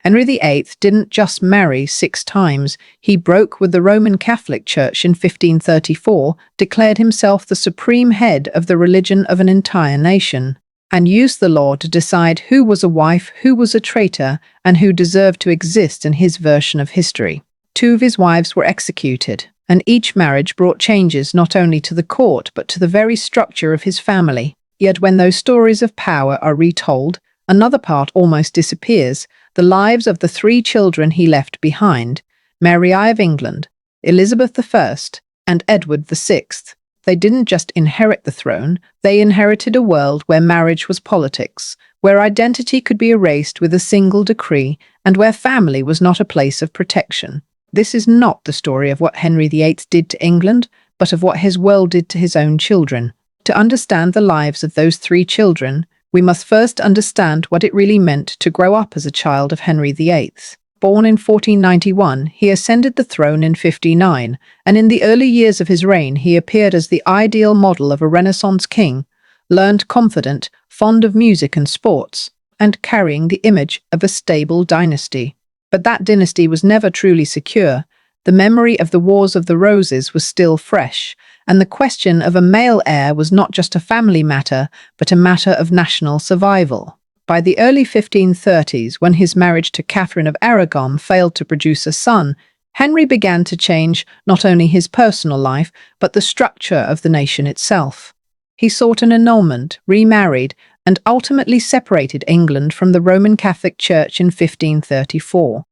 Henry VIII didn't just marry 6 times, he broke with the Roman Catholic Church in 1534, declared himself the supreme head of the religion of an entire nation, and used the law to decide who was a wife, who was a traitor, and who deserved to exist in his version of history. 2 of his wives were executed, and each marriage brought changes not only to the court but to the very structure of his family. Yet when those stories of power are retold, another part almost disappears: the lives of the 3 children he left behind, Mary I of England, Elizabeth I, and Edward VI. They didn't just inherit the throne, they inherited a world where marriage was politics, where identity could be erased with a single decree, and where family was not a place of protection. This is not the story of what Henry VIII did to England, but of what his world did to his own children. To understand the lives of those 3 children, we must first understand what it really meant to grow up as a child of Henry VIII. Born in 1491, he ascended the throne in 59, and in the early years of his reign he appeared as the ideal model of a Renaissance king, learned, confident, fond of music and sports, and carrying the image of a stable dynasty. But that dynasty was never truly secure. The memory of the Wars of the Roses was still fresh, and the question of a male heir was not just a family matter, but a matter of national survival. By the early 1530s, when his marriage to Catherine of Aragon failed to produce a son, Henry began to change not only his personal life, but the structure of the nation itself. He sought an annulment, remarried, and ultimately separated England from the Roman Catholic Church in 1534.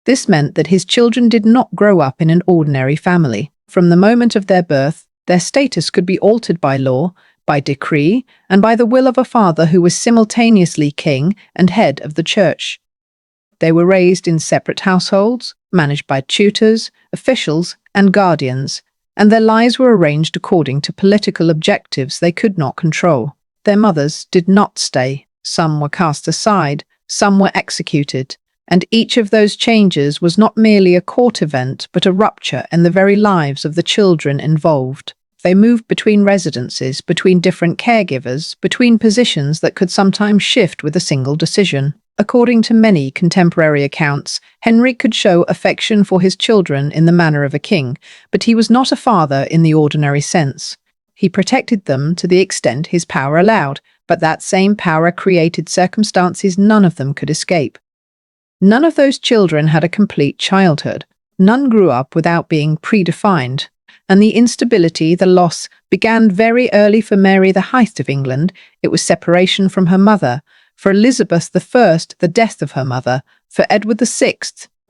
This meant that his children did not grow up in an ordinary family. From the moment of their birth, their status could be altered by law, by decree, and by the will of a father who was simultaneously king and head of the church. They were raised in separate households, managed by tutors, officials, and guardians, and their lives were arranged according to political objectives they could not control. Their mothers did not stay. Some were cast aside, some were executed, and each of those changes was not merely a court event, but a rupture in the very lives of the children involved. They moved between residences, between different caregivers, between positions that could sometimes shift with a single decision. According to many contemporary accounts, Henry could show affection for his children in the manner of a king, but he was not a father in the ordinary sense. He protected them to the extent his power allowed, but that same power created circumstances none of them could escape. None of those children had a complete childhood. None grew up without being predefined. And the instability, the loss, began very early for Mary I of England. It was separation from her mother. For Elizabeth I, the death of her mother. For Edward VI,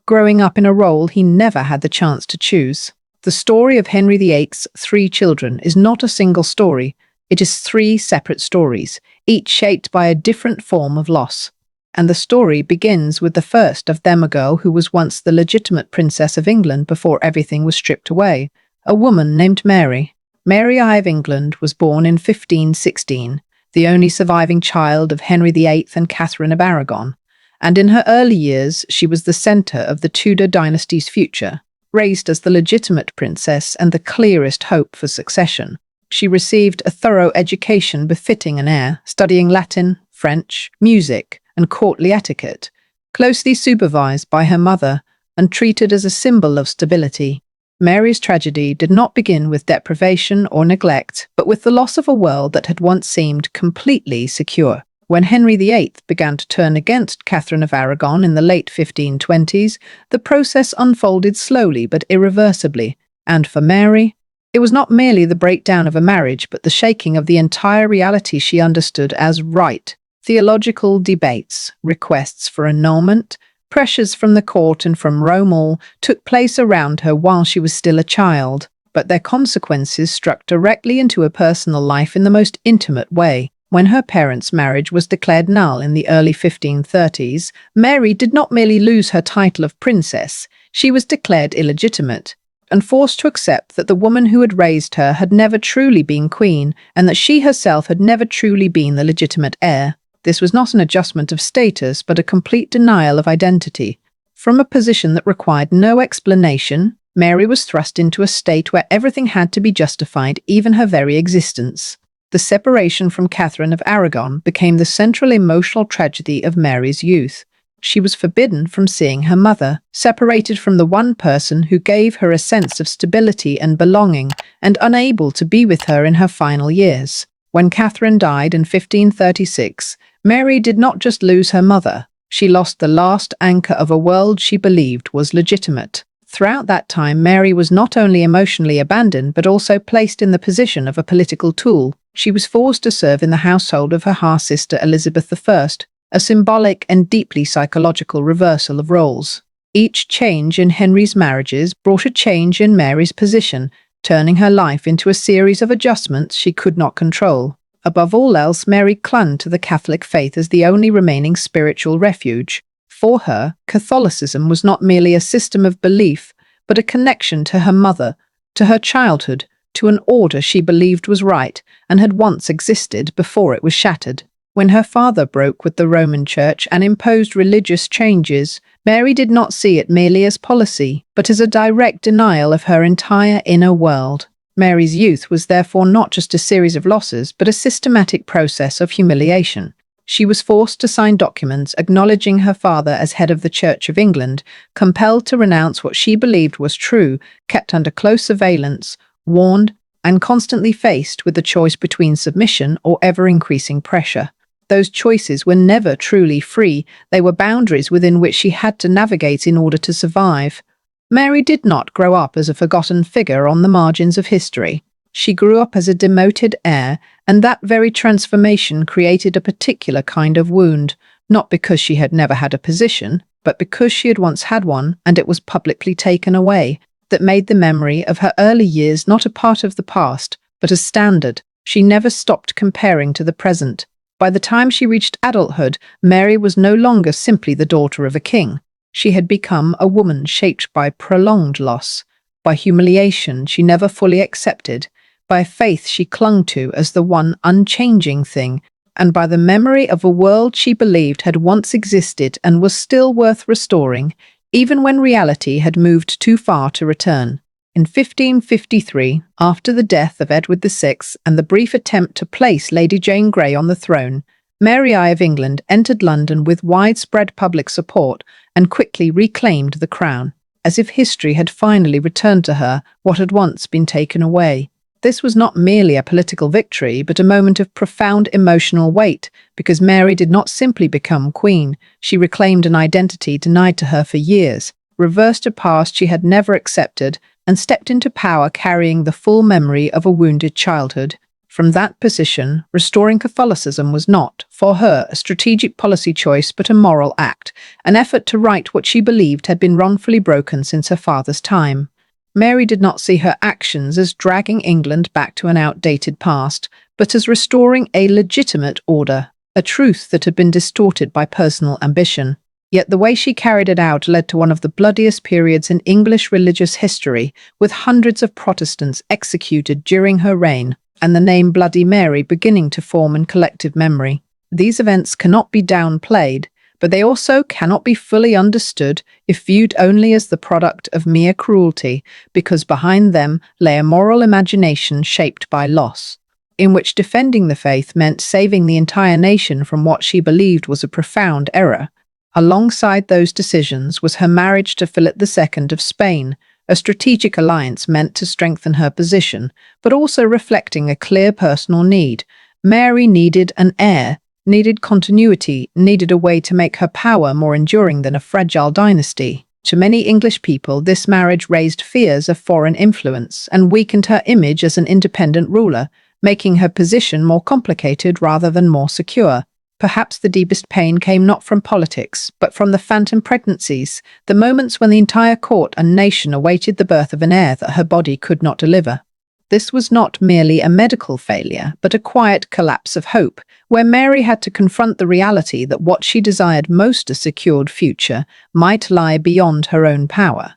growing up in a role he never had the chance to choose. The story of Henry VIII's 3 children is not a single story. It is 3 separate stories, each shaped by a different form of loss. And the story begins with the first of them, a girl who was once the legitimate princess of England before everything was stripped away. A woman named Mary. Mary I of England was born in 1516, the only surviving child of Henry VIII and Catherine of Aragon, and in her early years she was the centre of the Tudor dynasty's future. Raised as the legitimate princess and the clearest hope for succession, she received a thorough education befitting an heir, studying Latin, French, music, and courtly etiquette, closely supervised by her mother and treated as a symbol of stability. Mary's tragedy did not begin with deprivation or neglect, but with the loss of a world that had once seemed completely secure. When Henry VIII began to turn against Catherine of Aragon in the late 1520s, the process unfolded slowly but irreversibly, and for Mary, it was not merely the breakdown of a marriage, but the shaking of the entire reality she understood as right. Theological debates, requests for annulment, pressures from the court and from Rome all took place around her while she was still a child, but their consequences struck directly into her personal life in the most intimate way. When her parents' marriage was declared null in the early 1530s, Mary did not merely lose her title of princess, she was declared illegitimate, and forced to accept that the woman who had raised her had never truly been queen, and that she herself had never truly been the legitimate heir. This was not an adjustment of status, but a complete denial of identity. From a position that required no explanation, Mary was thrust into a state where everything had to be justified, even her very existence. The separation from Catherine of Aragon became the central emotional tragedy of Mary's youth. She was forbidden from seeing her mother, separated from the one person who gave her a sense of stability and belonging, and unable to be with her in her final years. When Catherine died in 1536, Mary did not just lose her mother, she lost the last anchor of a world she believed was legitimate. Throughout that time, Mary was not only emotionally abandoned but also placed in the position of a political tool. She was forced to serve in the household of her half-sister Elizabeth I, a symbolic and deeply psychological reversal of roles. Each change in Henry's marriages brought a change in Mary's position, turning her life into a series of adjustments she could not control. Above all else, Mary clung to the Catholic faith as the only remaining spiritual refuge. For her, Catholicism was not merely a system of belief, but a connection to her mother, to her childhood, to an order she believed was right and had once existed before it was shattered. When her father broke with the Roman Church and imposed religious changes, Mary did not see it merely as policy, but as a direct denial of her entire inner world. Mary's youth was therefore not just a series of losses, but a systematic process of humiliation. She was forced to sign documents acknowledging her father as head of the Church of England, compelled to renounce what she believed was true, kept under close surveillance, warned, and constantly faced with the choice between submission or ever-increasing pressure. Those choices were never truly free, they were boundaries within which she had to navigate in order to survive. Mary did not grow up as a forgotten figure on the margins of history. She grew up as a demoted heir, and that very transformation created a particular kind of wound, not because she had never had a position, but because she had once had one and it was publicly taken away, that made the memory of her early years not a part of the past, but a standard she never stopped comparing to the present. By the time she reached adulthood, Mary was no longer simply the daughter of a king. She had become a woman shaped by prolonged loss, by humiliation she never fully accepted, by faith she clung to as the one unchanging thing, and by the memory of a world she believed had once existed and was still worth restoring, even when reality had moved too far to return. In 1553, after the death of Edward VI and the brief attempt to place Lady Jane Grey on the throne, Mary I of England entered London with widespread public support and quickly reclaimed the crown, as if history had finally returned to her what had once been taken away. This was not merely a political victory, but a moment of profound emotional weight, because Mary did not simply become queen, she reclaimed an identity denied to her for years, reversed a past she had never accepted, and stepped into power carrying the full memory of a wounded childhood. From that position, restoring Catholicism was not, for her, a strategic policy choice but a moral act, an effort to right what she believed had been wrongfully broken since her father's time. Mary did not see her actions as dragging England back to an outdated past, but as restoring a legitimate order, a truth that had been distorted by personal ambition. Yet the way she carried it out led to one of the bloodiest periods in English religious history, with hundreds of Protestants executed during her reign, and the name Bloody Mary beginning to form in collective memory. These events cannot be downplayed, but they also cannot be fully understood if viewed only as the product of mere cruelty, because behind them lay a moral imagination shaped by loss, in which defending the faith meant saving the entire nation from what she believed was a profound error. Alongside those decisions was her marriage to Philip II of Spain, a strategic alliance meant to strengthen her position, but also reflecting a clear personal need. Mary needed an heir, needed continuity, needed a way to make her power more enduring than a fragile dynasty. To many English people, this marriage raised fears of foreign influence and weakened her image as an independent ruler, making her position more complicated rather than more secure. Perhaps the deepest pain came not from politics, but from the phantom pregnancies, the moments when the entire court and nation awaited the birth of an heir that her body could not deliver. This was not merely a medical failure, but a quiet collapse of hope, where Mary had to confront the reality that what she desired most, a secured future, might lie beyond her own power.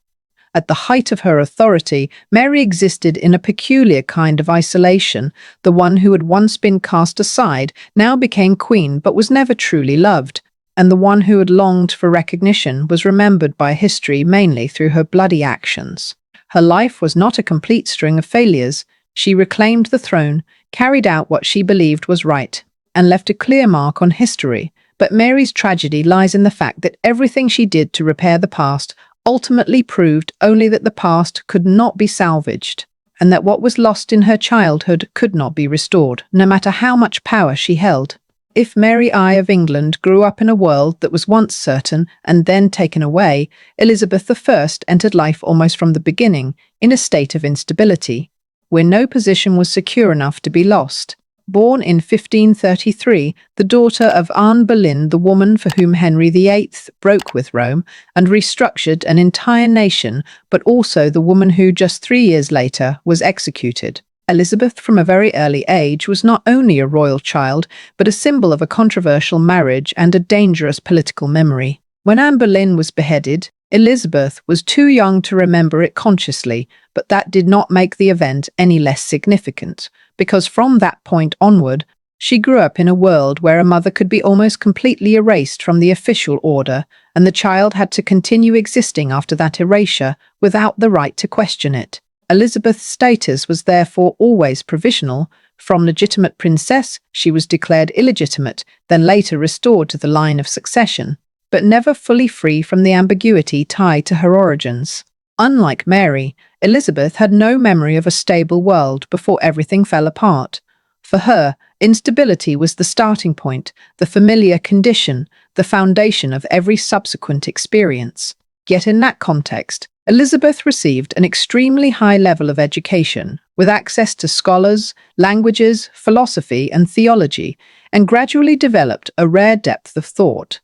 At the height of her authority, Mary existed in a peculiar kind of isolation. The one who had once been cast aside now became queen but was never truly loved, and the one who had longed for recognition was remembered by history mainly through her bloody actions. Her life was not a complete string of failures. She reclaimed the throne, carried out what she believed was right, and left a clear mark on history, But Mary's tragedy lies in the fact that everything she did to repair the past ultimately proved only that the past could not be salvaged, and that what was lost in her childhood could not be restored, no matter how much power she held. If Mary I of England grew up in a world that was once certain and then taken away, Elizabeth I entered life almost from the beginning in a state of instability, where no position was secure enough to be lost. Born in 1533, the daughter of Anne Boleyn, the woman for whom Henry VIII broke with Rome and restructured an entire nation, but also the woman who just 3 years later was executed. Elizabeth, from a very early age, was not only a royal child, but a symbol of a controversial marriage and a dangerous political memory. When Anne Boleyn was beheaded, Elizabeth was too young to remember it consciously, but that did not make the event any less significant, because from that point onward, she grew up in a world where a mother could be almost completely erased from the official order, and the child had to continue existing after that erasure without the right to question it. Elizabeth's status was therefore always provisional. From legitimate princess, she was declared illegitimate, then later restored to the line of succession, but never fully free from the ambiguity tied to her origins. Unlike Mary, Elizabeth had no memory of a stable world before everything fell apart. For her, instability was the starting point, the familiar condition, the foundation of every subsequent experience. Yet in that context, Elizabeth received an extremely high level of education, with access to scholars, languages, philosophy, and theology, and gradually developed a rare depth of thought.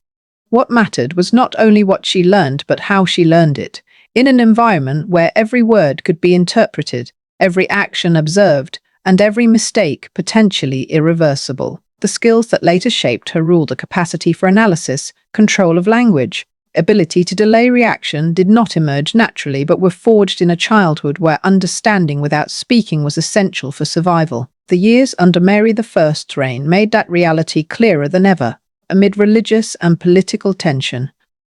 What mattered was not only what she learned, but how she learned it, in an environment where every word could be interpreted, every action observed, and every mistake potentially irreversible. The skills that later shaped her rule, the capacity for analysis, control of language, ability to delay reaction, did not emerge naturally but were forged in a childhood where understanding without speaking was essential for survival. The years under Mary I's reign made that reality clearer than ever. Amid religious and political tension,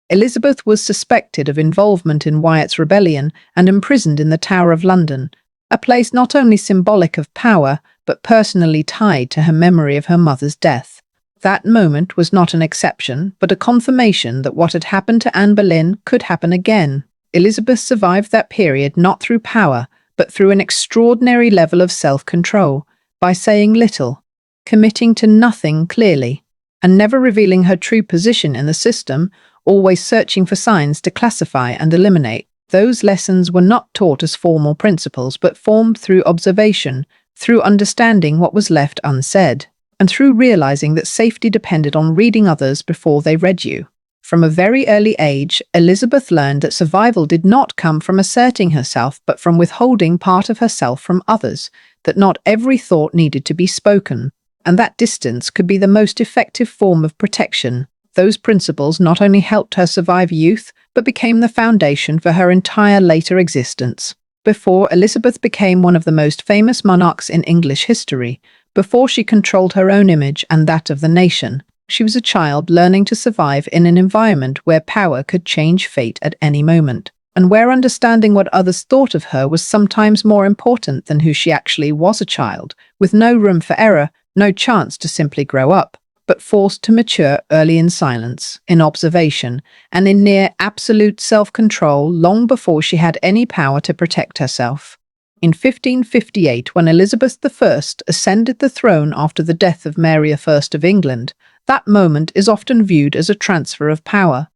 Elizabeth was suspected of involvement in Wyatt's rebellion and imprisoned in the Tower of London, a place not only symbolic of power, but personally tied to her memory of her mother's death. That moment was not an exception, but a confirmation that what had happened to Anne Boleyn could happen again. Elizabeth survived that period not through power, but through an extraordinary level of self-control, by saying little, committing to nothing clearly, and never revealing her true position in the system, always searching for signs to classify and eliminate. Those lessons were not taught as formal principles, but formed through observation, through understanding what was left unsaid, and through realizing that safety depended on reading others before they read you. From a very early age, Elizabeth learned that survival did not come from asserting herself, but from withholding part of herself from others, that not every thought needed to be spoken, and that distance could be the most effective form of protection. Those principles not only helped her survive youth, but became the foundation for her entire later existence. Before Elizabeth became one of the most famous monarchs in English history, before she controlled her own image and that of the nation, she was a child learning to survive in an environment where power could change fate at any moment, and where understanding what others thought of her was sometimes more important than who she actually was. A child, with no room for error, no chance to simply grow up, but forced to mature early in silence, in observation, and in near absolute self-control long before she had any power to protect herself. In 1558, when Elizabeth I ascended the throne after the death of Mary I of England, that moment is often viewed as a transfer of power.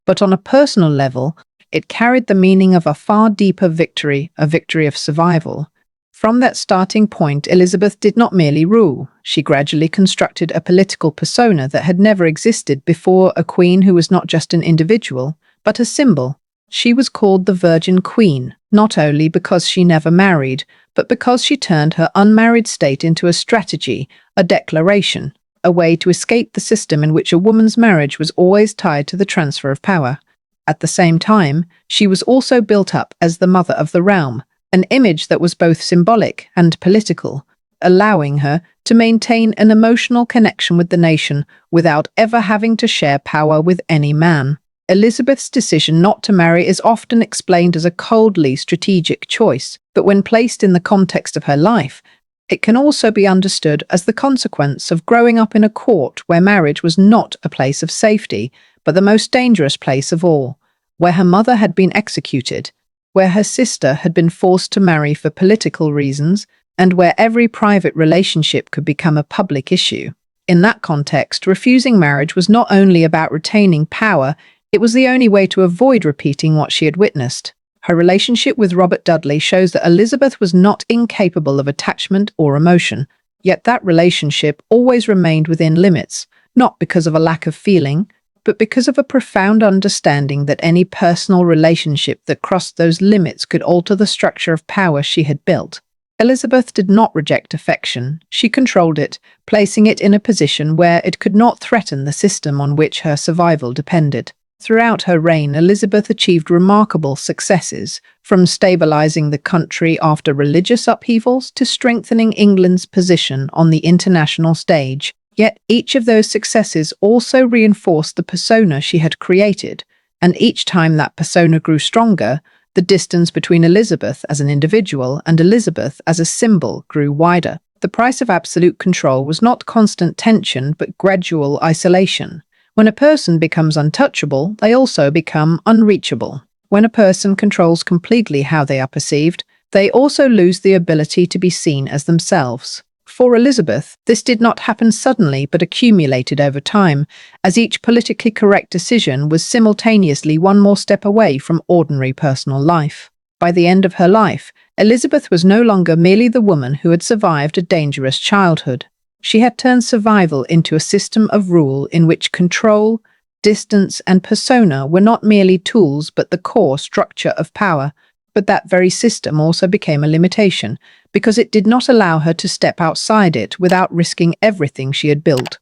But on a personal level, it carried the meaning of a far deeper victory, a victory of survival. From that starting point, Elizabeth did not merely rule. She gradually constructed a political persona that had never existed before, a queen who was not just an individual, but a symbol. She was called the Virgin Queen, not only because she never married, but because she turned her unmarried state into a strategy, a declaration, a way to escape the system in which a woman's marriage was always tied to the transfer of power. At the same time, she was also built up as the mother of the realm, an image that was both symbolic and political, allowing her to maintain an emotional connection with the nation without ever having to share power with any man. Elizabeth's decision not to marry is often explained as a coldly strategic choice, but when placed in the context of her life, It can also be understood as the consequence of growing up in a court where marriage was not a place of safety, but the most dangerous place of all, where her mother had been executed, where her sister had been forced to marry for political reasons, and where every private relationship could become a public issue. In that context, refusing marriage was not only about retaining power, it was the only way to avoid repeating what she had witnessed. Her relationship with Robert Dudley shows that Elizabeth was not incapable of attachment or emotion, yet that relationship always remained within limits, not because of a lack of feeling, but because of a profound understanding that any personal relationship that crossed those limits could alter the structure of power she had built. Elizabeth did not reject affection, she controlled it, placing it in a position where it could not threaten the system on which her survival depended. Throughout her reign, Elizabeth achieved remarkable successes, from stabilizing the country after religious upheavals to strengthening England's position on the international stage. Yet each of those successes also reinforced the persona she had created, and each time that persona grew stronger, the distance between Elizabeth as an individual and Elizabeth as a symbol grew wider. The price of absolute control was not constant tension, but gradual isolation. When a person becomes untouchable, they also become unreachable. When a person controls completely how they are perceived, they also lose the ability to be seen as themselves. For Elizabeth, this did not happen suddenly but accumulated over time, as each politically correct decision was simultaneously one more step away from ordinary personal life. By the end of her life, Elizabeth was no longer merely the woman who had survived a dangerous childhood. She had turned survival into a system of rule in which control, distance, and persona were not merely tools but the core structure of power. But that very system also became a limitation, because it did not allow her to step outside it without risking everything she had built.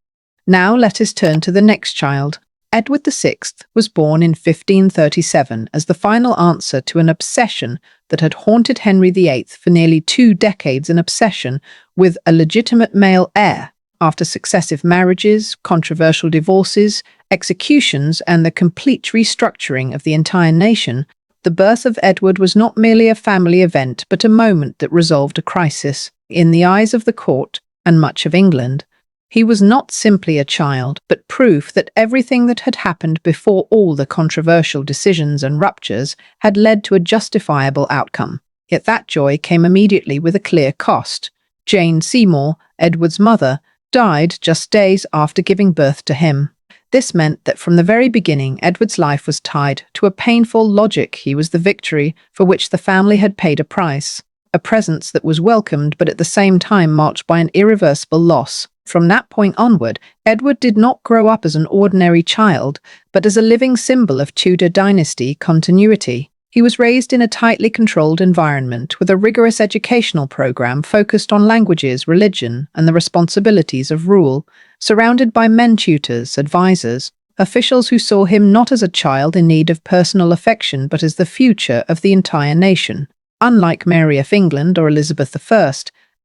Now let us turn to the next child. Edward VI was born in 1537 as the final answer to an obsession that had haunted Henry VIII for nearly 2 decades, an obsession with a legitimate male heir. After successive marriages, controversial divorces, executions, and the complete restructuring of the entire nation, the birth of Edward was not merely a family event but a moment that resolved a crisis. In the eyes of the court, and much of England, he was not simply a child, but proof that everything that had happened before, all the controversial decisions and ruptures, had led to a justifiable outcome. Yet that joy came immediately with a clear cost. Jane Seymour, Edward's mother, died just days after giving birth to him. This meant that from the very beginning, Edward's life was tied to a painful logic. He was the victory for which the family had paid a price, a presence that was welcomed but at the same time marked by an irreversible loss. From that point onward, Edward did not grow up as an ordinary child, but as a living symbol of Tudor dynasty continuity. He was raised in a tightly controlled environment with a rigorous educational program focused on languages, religion, and the responsibilities of rule, surrounded by men tutors, advisors, officials who saw him not as a child in need of personal affection but as the future of the entire nation. Unlike Mary of England or Elizabeth I,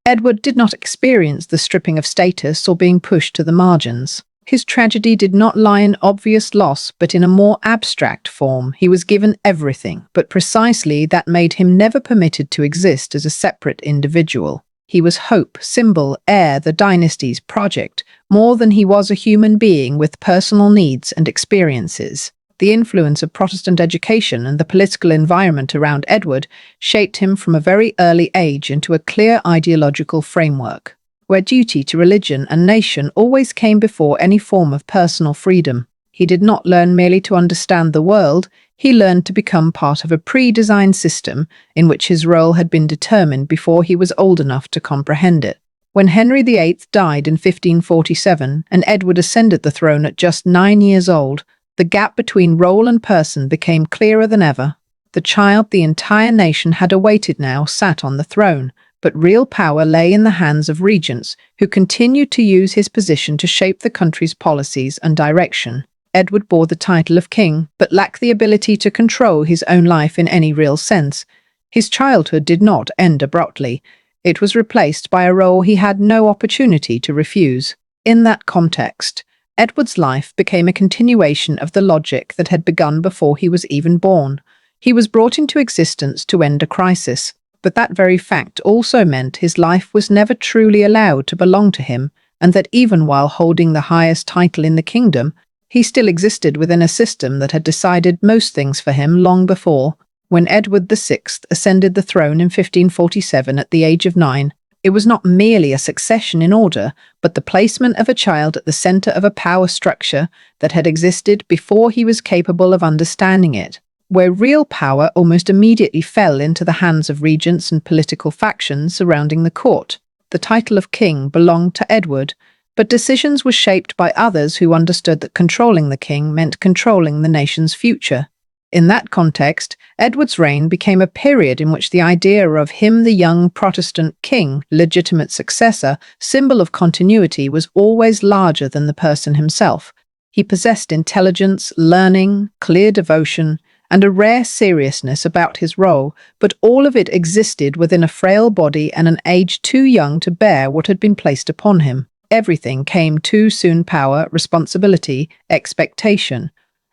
Edward did not experience the stripping of status or being pushed to the margins. His tragedy did not lie in obvious loss, but in a more abstract form. He was given everything, but precisely that made him never permitted to exist as a separate individual. He was hope, symbol, heir, the dynasty's project, more than he was a human being with personal needs and experiences. The influence of Protestant education and the political environment around Edward shaped him from a very early age into a clear ideological framework, where duty to religion and nation always came before any form of personal freedom. He did not learn merely to understand the world, he learned to become part of a pre-designed system in which his role had been determined before he was old enough to comprehend it. When Henry VIII died in 1547 and Edward ascended the throne at just 9 years old, the gap between role and person became clearer than ever. The child the entire nation had awaited now sat on the throne, but real power lay in the hands of regents who continued to use his position to shape the country's policies and direction. Edward bore the title of king, but lacked the ability to control his own life in any real sense. His childhood did not end abruptly. It was replaced by a role he had no opportunity to refuse. In that context, Edward's life became a continuation of the logic that had begun before he was even born. He was brought into existence to end a crisis, But that very fact also meant his life was never truly allowed to belong to him, and that even while holding the highest title in the kingdom, he still existed within a system that had decided most things for him long before. When Edward VI ascended the throne in 1547 at the age of 9, it was not merely a succession in order, but the placement of a child at the centre of a power structure that had existed before he was capable of understanding it, where real power almost immediately fell into the hands of regents and political factions surrounding the court. The title of king belonged to Edward, but decisions were shaped by others who understood that controlling the king meant controlling the nation's future. In that context, Edward's reign became a period in which the idea of him, the young Protestant king, legitimate successor, symbol of continuity, was always larger than the person himself. He possessed intelligence, learning, clear devotion, and a rare seriousness about his role, but all of it existed within a frail body and an age too young to bear what had been placed upon him. Everything came too soon: power, responsibility, expectation.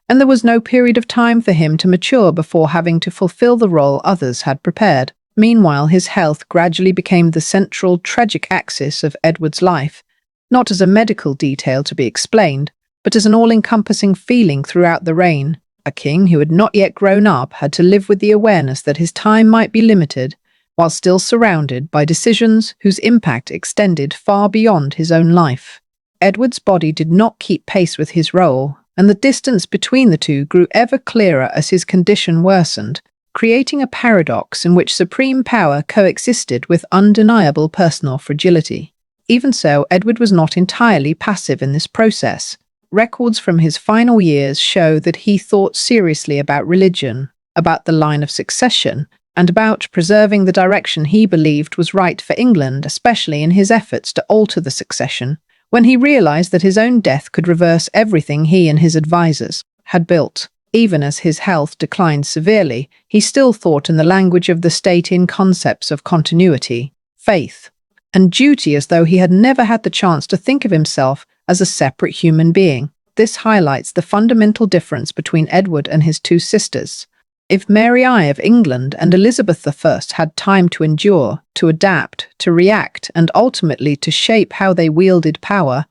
And there was no period of time for him to mature before having to fulfill the role others had prepared. Meanwhile, his health gradually became the central tragic axis of Edward's life, not as a medical detail to be explained, but as an all-encompassing feeling throughout the reign. A king who had not yet grown up had to live with the awareness that his time might be limited, while still surrounded by decisions whose impact extended far beyond his own life. Edward's body did not keep pace with his role, and the distance between the two grew ever clearer as his condition worsened, creating a paradox in which supreme power coexisted with undeniable personal fragility. Even so, Edward was not entirely passive in this process. Records from his final years show that he thought seriously about religion, about the line of succession, and about preserving the direction he believed was right for England, especially in his efforts to alter the succession. When he realized that his own death could reverse everything he and his advisors had built. Even as his health declined severely, he still thought in the language of the state, in concepts of continuity, faith, and duty, as though he had never had the chance to think of himself as a separate human being. This highlights the fundamental difference between Edward and his two sisters. If Mary I of England and Elizabeth I had time to endure, to adapt, to react, and ultimately to shape how they wielded power,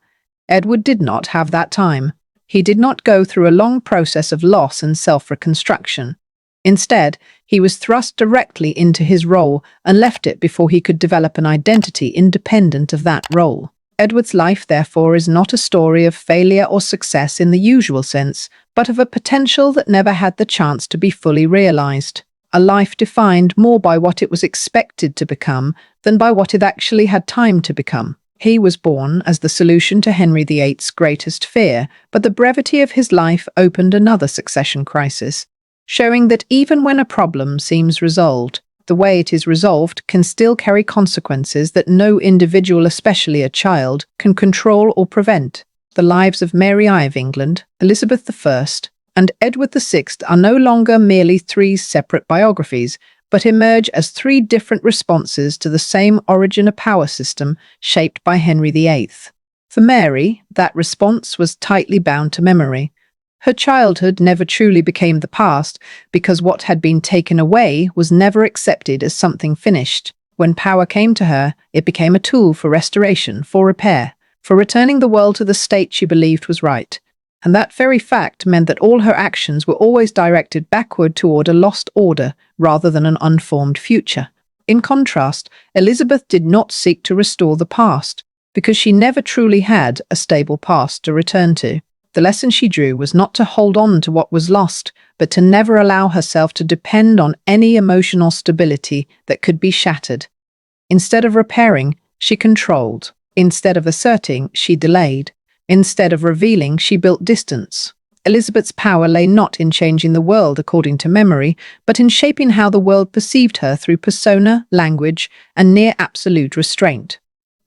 Edward did not have that time. He did not go through a long process of loss and self-reconstruction. Instead, he was thrust directly into his role and left it before he could develop an identity independent of that role. Edward's life, therefore, is not a story of failure or success in the usual sense, but of a potential that never had the chance to be fully realized. A life defined more by what it was expected to become than by what it actually had time to become. He was born as the solution to Henry VIII's greatest fear, but the brevity of his life opened another succession crisis, showing that even when a problem seems resolved, the way it is resolved can still carry consequences that no individual, especially a child, can control or prevent. The lives of Mary I of England, Elizabeth I, and Edward VI are no longer merely three separate biographies, but emerge as three different responses to the same origin of power system shaped by Henry VIII. For Mary, that response was tightly bound to memory. Her childhood never truly became the past because what had been taken away was never accepted as something finished. When power came to her, it became a tool for restoration, for repair, for returning the world to the state she believed was right. And that very fact meant that all her actions were always directed backward toward a lost order rather than an unformed future. In contrast, Elizabeth did not seek to restore the past because she never truly had a stable past to return to. The lesson she drew was not to hold on to what was lost, but to never allow herself to depend on any emotional stability that could be shattered. Instead of repairing, she controlled. Instead of asserting, she delayed. Instead of revealing, she built distance. Elizabeth's power lay not in changing the world according to memory, but in shaping how the world perceived her through persona, language, and near absolute restraint.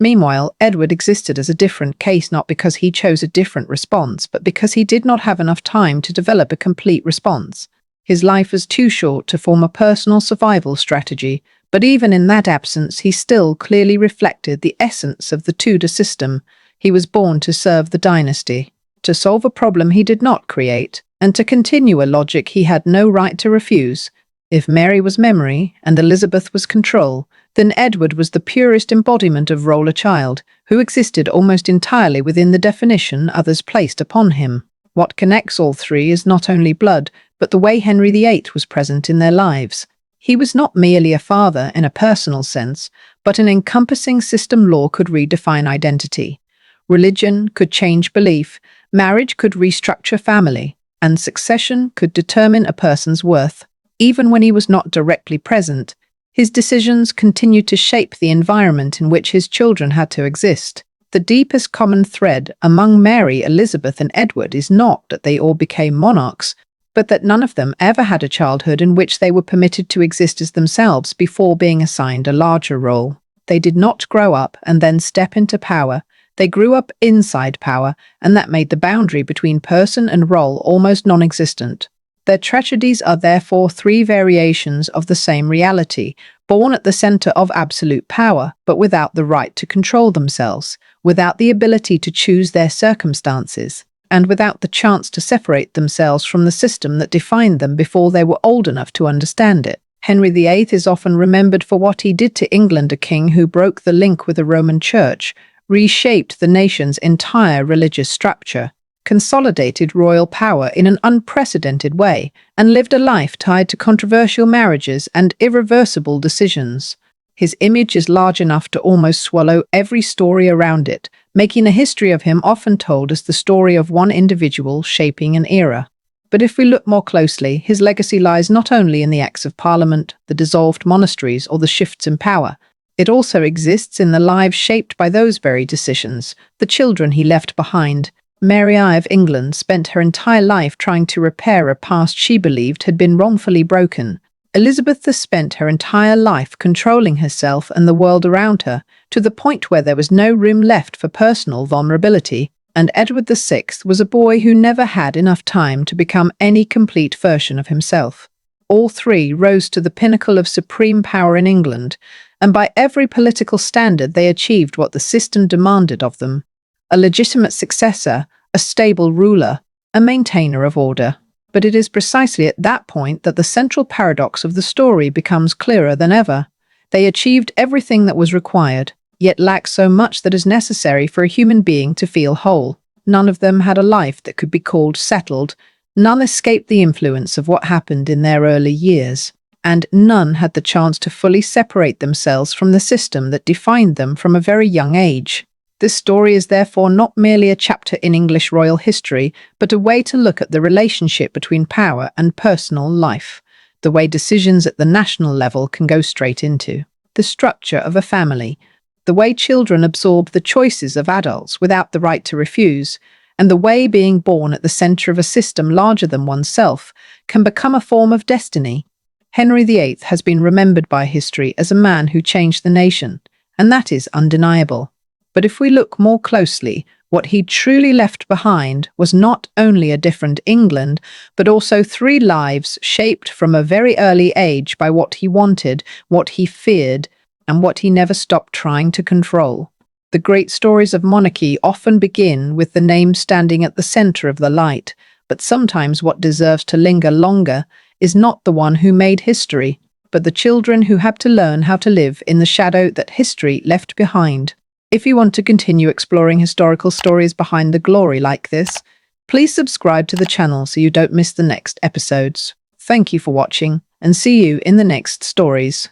Meanwhile, Edward existed as a different case, not because he chose a different response, but because he did not have enough time to develop a complete response. His life was too short to form a personal survival strategy, but even in that absence, he still clearly reflected the essence of the Tudor system. He was born to serve the dynasty, to solve a problem he did not create, and to continue a logic he had no right to refuse. If Mary was memory and Elizabeth was control, then Edward was the purest embodiment of role a child, who existed almost entirely within the definition others placed upon him. What connects all three is not only blood, but the way Henry VIII was present in their lives. He was not merely a father in a personal sense, but an encompassing system. Law could redefine identity. Religion could change belief, marriage could restructure family, and succession could determine a person's worth. Even when he was not directly present, his decisions continued to shape the environment in which his children had to exist. The deepest common thread among Mary, Elizabeth, and Edward is not that they all became monarchs, but that none of them ever had a childhood in which they were permitted to exist as themselves before being assigned a larger role. They did not grow up and then step into power. They grew up inside power, and that made the boundary between person and role almost non-existent. Their tragedies are therefore three variations of the same reality, born at the center of absolute power, but without the right to control themselves, without the ability to choose their circumstances, and without the chance to separate themselves from the system that defined them before they were old enough to understand it. Henry VIII is often remembered for what he did to England, a king who broke the link with the Roman Church, reshaped the nation's entire religious structure, consolidated royal power in an unprecedented way, and lived a life tied to controversial marriages and irreversible decisions. His image is large enough to almost swallow every story around it, making the history of him often told as the story of one individual shaping an era. But if we look more closely, his legacy lies not only in the acts of Parliament, the dissolved monasteries, or the shifts in power. It also exists in the lives shaped by those very decisions, the children he left behind. Mary I of England spent her entire life trying to repair a past she believed had been wrongfully broken. Elizabeth spent her entire life controlling herself and the world around her, to the point where there was no room left for personal vulnerability, and Edward VI was a boy who never had enough time to become any complete version of himself. All three rose to the pinnacle of supreme power in England, and by every political standard they achieved what the system demanded of them: a legitimate successor, a stable ruler, a maintainer of order. But it is precisely at that point that the central paradox of the story becomes clearer than ever. They achieved everything that was required, yet lacked so much that is necessary for a human being to feel whole. None of them had a life that could be called settled, none escaped the influence of what happened in their early years, and none had the chance to fully separate themselves from the system that defined them from a very young age. This story is therefore not merely a chapter in English royal history, but a way to look at the relationship between power and personal life, the way decisions at the national level can go straight into the structure of a family, the way children absorb the choices of adults without the right to refuse, and the way being born at the center of a system larger than oneself can become a form of destiny. Henry VIII has been remembered by history as a man who changed the nation, and that is undeniable. But if we look more closely, what he truly left behind was not only a different England, but also three lives shaped from a very early age by what he wanted, what he feared, and what he never stopped trying to control. The great stories of monarchy often begin with the name standing at the center of the light, but sometimes what deserves to linger longer is not the one who made history, but the children who had to learn how to live in the shadow that history left behind. If you want to continue exploring historical stories behind the glory like this, please subscribe to the channel so you don't miss the next episodes. Thank you for watching, and see you in the next stories.